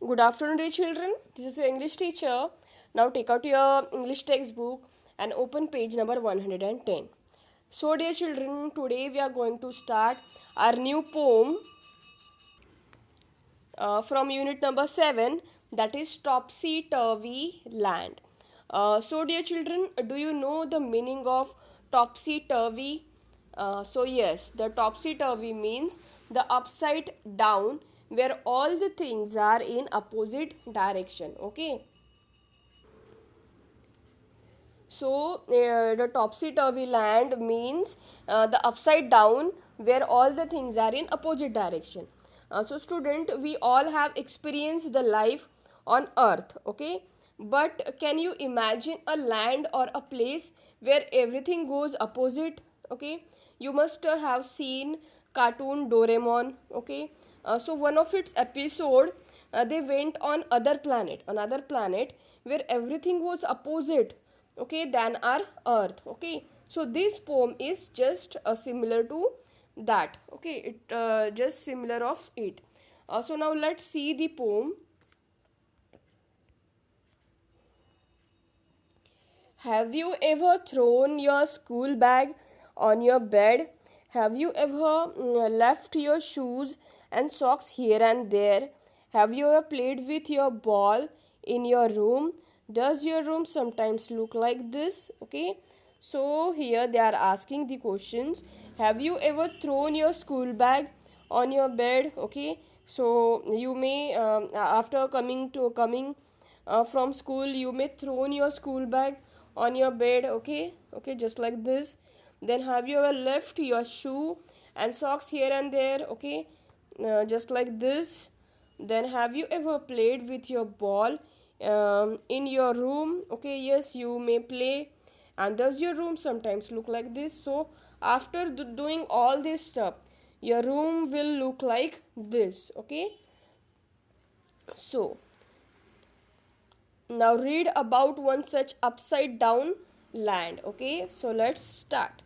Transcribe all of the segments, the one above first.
Good afternoon, dear children. This is your English teacher. Now take out your English textbook and open page number 110. So, dear children, today we are going to start our new poem from unit number 7, that is Topsy Turvy Land. So, dear children, do you know the meaning of topsy turvy? Yes, the topsy turvy means the upside down where all the things are in opposite direction. Okay. The topsy turvy land means the upside down where all the things are in opposite direction. Student, we all have experienced the life on earth, okay? But can you imagine a land or a place where everything goes opposite, okay? You must have seen cartoon Doraemon, okay? One of its episode, they went on another planet where everything was opposite, okay, than our earth. Okay, so this poem is just similar to that. Okay, it just similar of it. So now let's see the poem. Have you ever thrown your school bag on your bed? Have you ever left your shoes and socks here and there? Have you ever played with your ball in your room? Does your room sometimes look like this? Okay, so here they are asking the questions. Have you ever thrown your school bag on your bed? Okay, so you may after coming from school, you may thrown your school bag on your bed. Okay, just like this. Then have you ever left your shoe and socks here and there? Okay, just like this. Then have you ever played with your ball in your room? Okay, yes, you may play. And does your room sometimes look like this? So after doing all this stuff, your room will look like this. Okay, so now read about one such upside down land. Okay, so let's start.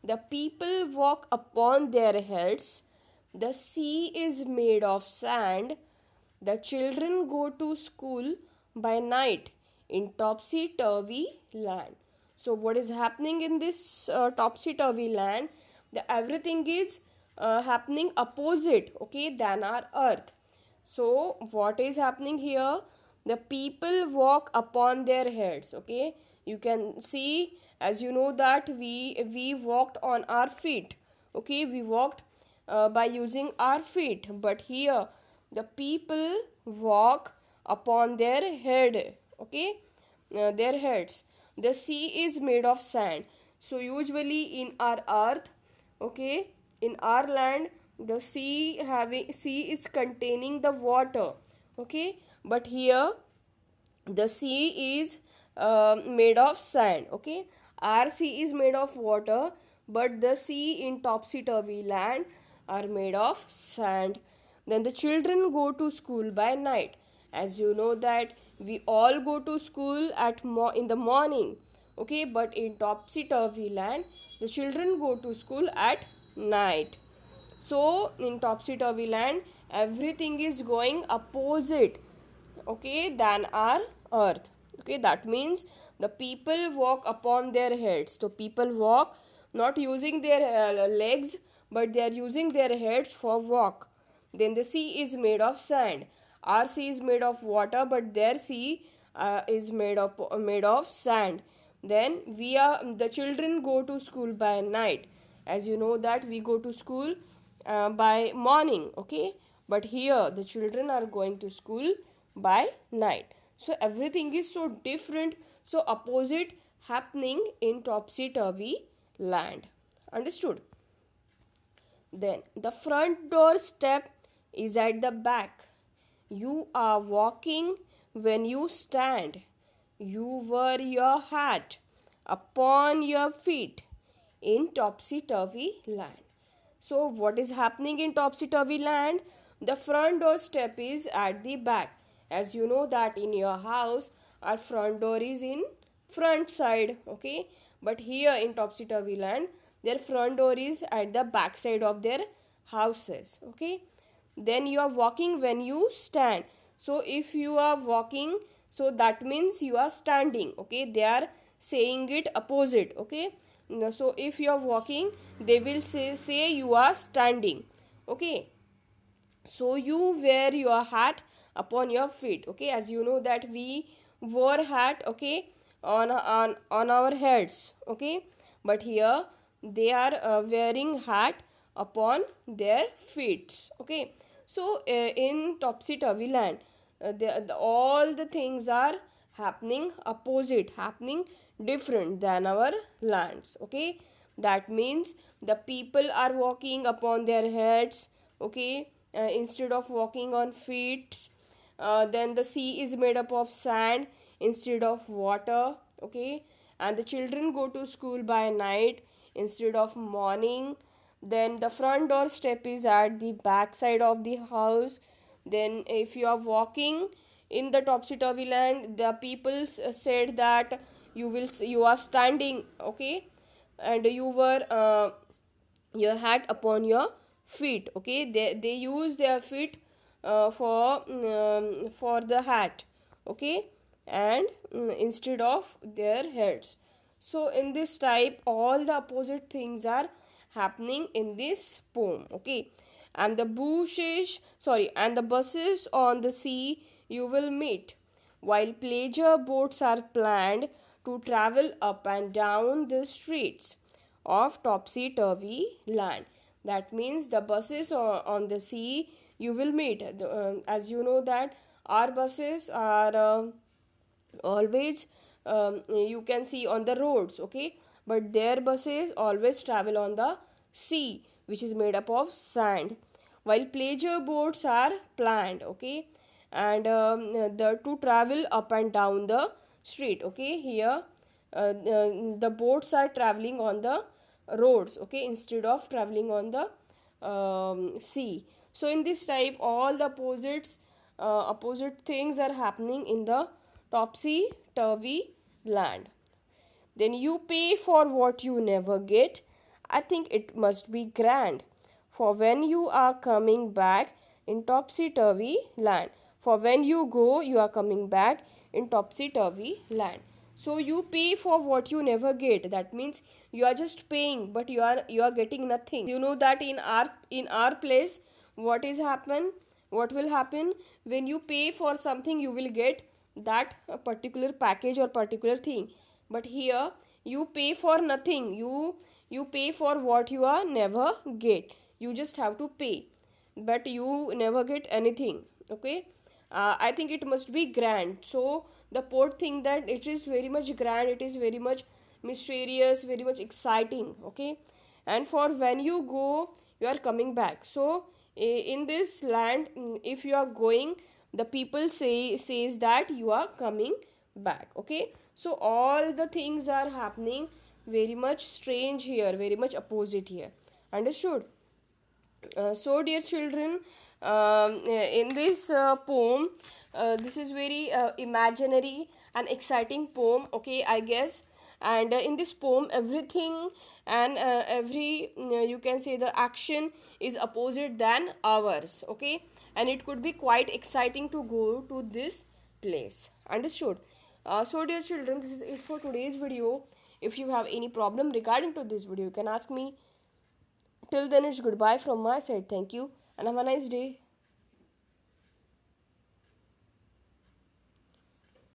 The people walk upon their heads. The sea is made of sand. The children go to school by night in topsy turvy land. So, what is happening in this topsy turvy land? Everything is happening opposite, okay, than our earth. So, what is happening here? The people walk upon their heads. Okay, you can see, as you know that we walked on our feet. Okay, we walked by using our feet, but here the people walk upon their head. Okay, their heads. The sea is made of sand. So usually in our earth, okay, in our land, the sea is containing the water. Okay, but here the sea is made of sand. Okay, our sea is made of water, but the sea in topsy turvy land are made of sand. Then the children go to school by night. As you know that we all go to school in the morning. Okay, but in topsy turvy land the children go to school at night. So in topsy turvy land everything is going opposite, okay, than our earth. Okay, that means the people walk upon their heads. So people walk not using their legs, but they are using their heads for walk. Then the sea is made of sand. Our sea is made of water, but their sea is made of sand. Then the children go to school by night. As you know that we go to school by morning. Okay, but here the children are going to school by night. So everything is so different, so opposite happening in topsy turvy land. Understood? Then the front door step is at the back. You are walking when you stand. You wear your hat upon your feet in topsy turvy land. So, what is happening in topsy turvy land? The front door step is at the back. As you know that in your house, our front door is in front side. Okay, but here in topsy turvy land, their front door is at the back side of their houses. Okay, then you are walking when you stand. So if you are walking, so that means you are standing. Okay, they are saying it opposite. Okay, so if you are walking, they will say you are standing. Okay, so you wear your hat upon your feet. Okay, as you know that we wore hat, okay, on our heads. Okay, but here they are wearing hat upon their feet. Okay, so in topsy turvy land, all the things are happening opposite, happening different than our lands. Okay, that means the people are walking upon their heads. Okay, instead of walking on feet. Then the sea is made up of sand instead of water. Okay, and the children go to school by night instead of morning. Then the front door step is at the back side of the house. Then if you are walking in the topsy turvy land, the people said that you are standing. Okay, and you were your hat upon your feet. Okay, they use their feet for the hat. Okay, and instead of their heads. So in this type, all the opposite things are happening in this poem. Okay, and the and the buses on the sea you will meet, while pleasure boats are planned to travel up and down the streets of topsy turvy land. That means the buses on the sea you will meet. As you know that our buses are always, you can see on the roads. Okay, but their buses always travel on the sea, which is made up of sand, while pleasure boats are planned. Okay, and the to travel up and down the street. Okay, here the boats are traveling on the roads. Okay, instead of traveling on the sea. So in this type, all the opposite things are happening in the topsy turvy land. Then you pay for what you never get. I think it must be grand. For when you are coming back in topsy turvy land. For when you go, you are coming back in topsy turvy land. So you pay for what you never get. That means you are just paying, but you are getting nothing. You know that in our place, what will happen when you pay for something, you will get that particular package or particular thing. But here you pay for nothing. You pay for what you are never get. You just have to pay, but you never get anything. Okay, I think it must be grand. So the poet think that it is very much grand, it is very much mysterious, very much exciting. Okay, and for when you go, you are coming back. So in this land, if you are going, the people says that you are coming back. Okay, so all the things are happening very much strange here, very much opposite here. Understood? So dear children, in this poem, this is very imaginary and exciting poem. Okay, I guess. And in this poem, everything and every you can say the action is opposite than ours. Okay, and it could be quite exciting to go to this place. Understood? So dear children, this is it for today's video. If you have any problem regarding to this video, you can ask me. Till then, it's goodbye from my side. Thank you and have a nice day.